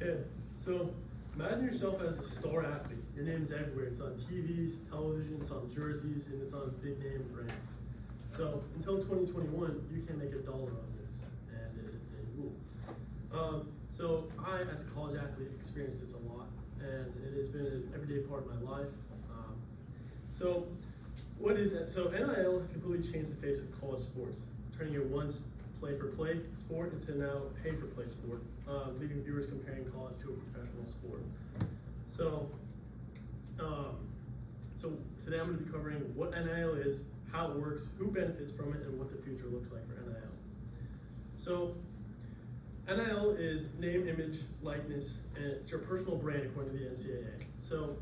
Okay, so imagine yourself as a star athlete. Your name's everywhere. It's on TVs, television, it's on jerseys, and it's on big name brands. So until 2021, you can make $1 on this, and it's a rule. So I, as a college athlete, experienced this a lot, and it has been an everyday part of my life. So what is it? So NIL has completely changed the face of college sports, turning it once play-for-play sport into now pay-for-play sport, leaving viewers comparing college to a professional sport. So, so today I'm going to be covering what NIL is, how it works, who benefits from it, and what the future looks like for NIL. So, NIL is name, image, likeness, and it's your personal brand according to the NCAA. So,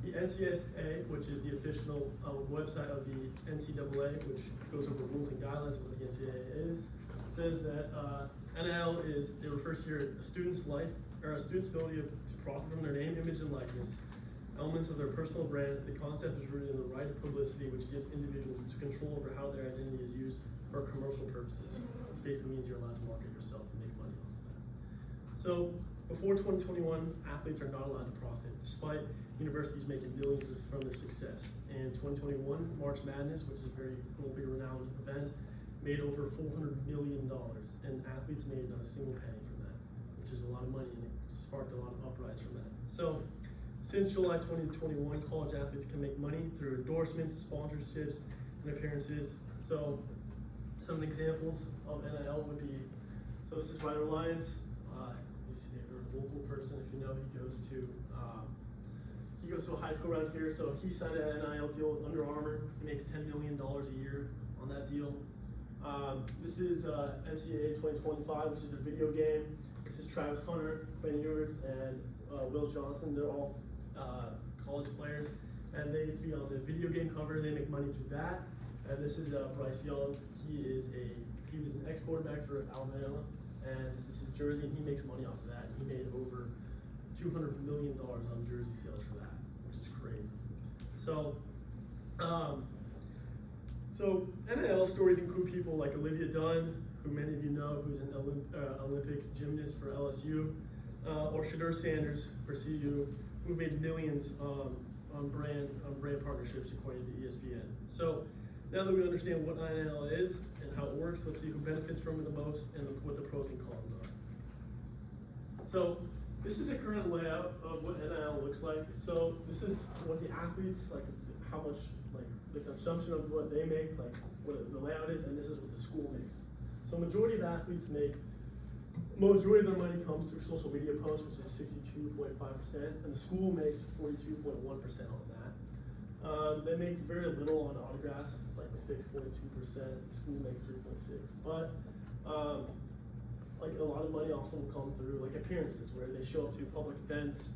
the NCSA, which is the official website of the NCAA, which goes over rules and guidelines of what the NCAA is, says that NIL is, it refers to a student's life, or a student's ability to profit from their name, image, and likeness, elements of their personal brand. The concept is rooted in the right of publicity, which gives individuals control over how their identity is used for commercial purposes, which basically means you're allowed to market yourself and make money off of that. So before 2021, athletes are not allowed to profit, despite universities making millions from their success. In 2021, March Madness, which is a very globally renowned event, made over $400 million, and athletes made not a single penny from that, which is a lot of money, and it sparked a lot of uprise from that. So, since July 2021, college athletes can make money through endorsements, sponsorships, and appearances. So, some examples of NIL would be, so this is Ryder Lyons. He's a local person. If you know, he goes to a high school around here. So he signed an NIL deal with Under Armour. He makes $10 million a year on that deal. This is NCAA 2025, which is a video game. This is Travis Hunter, Quinn Ewers, and Will Johnson. They're all college players, and they get to be on the video game cover. They make money through that. And this is Bryce Young. He was an ex-quarterback for Alabama, and this is his jersey, and he makes money off of that. He made over $200 million on jersey sales for that, which is crazy. So, So NIL stories include people like Olivia Dunn, who many of you know, who's an Olympic gymnast for LSU, or Shedeur Sanders for CU, who made millions on brand partnerships according to ESPN. So now that we understand what NIL is and how it works, let's see who benefits from it the most and what the pros and cons are. So this is a current layout of what NIL looks like. So this is what the athletes, like how much, like the consumption of what they make, like what the layout is, and this is what the school makes. So majority of their money comes through social media posts, which is 62.5%, and the school makes 42.1% on that. They make very little on autographs. It's like 6.2%. The school makes 3.6%. But like a lot of money also will come through like appearances, where they show up to public events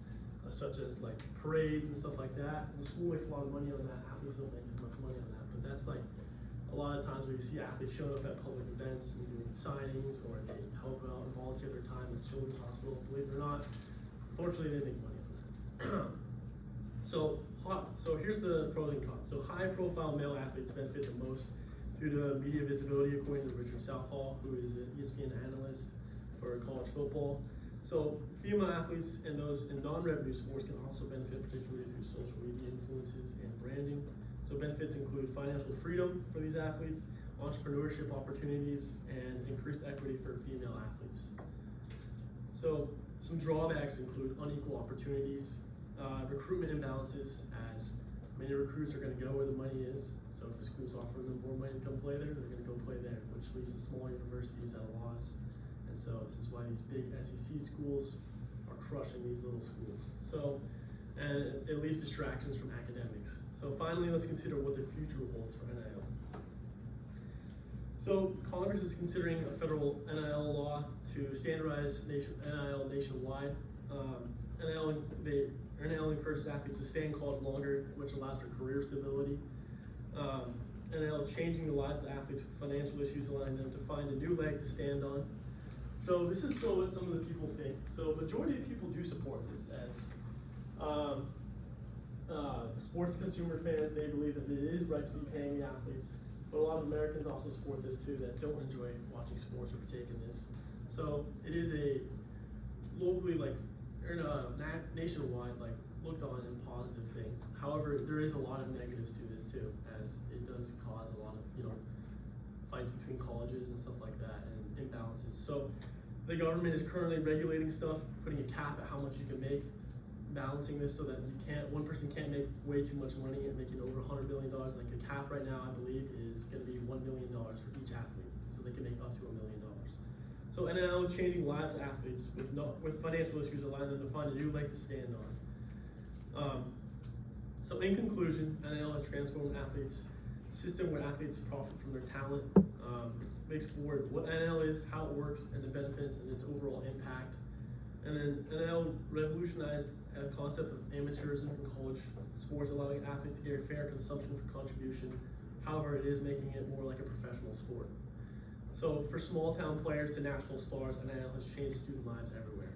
such as like parades and stuff like that. And the school makes a lot of money on that. Athletes don't make as much money on that, but that's like a lot of times where you see athletes showing up at public events and doing signings, or they help out and volunteer their time with Children's Hospital. Believe it or not, unfortunately, they make money from that. So here's the pros and cons. So high-profile male athletes benefit the most due to media visibility, according to Richard Southall, who is an ESPN analyst for college football. So female athletes and those in non-revenue sports can also benefit, particularly through social media influences and branding. So benefits include financial freedom for these athletes, entrepreneurship opportunities, and increased equity for female athletes. So some drawbacks include unequal opportunities, recruitment imbalances, as many recruits are going to go where the money is. So if the school's offering them more money to come play there, they're going to go play there, which leaves the smaller universities at a loss. And so this is why these big SEC schools are crushing these little schools. So, and it leaves distractions from academics. So finally, let's consider what the future holds for NIL. So Congress is considering a federal NIL law to standardize NIL nationwide. NIL encourages athletes to stay in college longer, which allows for career stability. NIL is changing the lives of athletes with financial issues, allowing them to find a new leg to stand on. So this is what some of the people think. So majority of people do support this as sports consumer fans. They believe that it is right to be paying the athletes, but a lot of Americans also support this too, that don't enjoy watching sports or partaking in this. So it is a locally, like nationwide, like, looked on and positive thing. However, there is a lot of negatives to this too, as it does cause a lot of, fights between colleges and stuff like that, and imbalances. So the government is currently regulating stuff, putting a cap at how much you can make, balancing this so that one person can't make way too much money and making over $100 million. Like the cap right now, I believe, is going to be $1 million for each athlete, so they can make up to $1 million. So NIL is changing lives of athletes with financial issues, allowing them to find a new leg to stand on. So in conclusion, NIL has transformed athletes' system where athletes profit from their talent, makes forward what NIL is, how it works, and the benefits and its overall impact. And then NIL revolutionized the concept of amateurism in college sports, allowing athletes to get a fair consumption for contribution. However, it is making it more like a professional sport. So for small town players to national stars, NIL has changed student lives everywhere.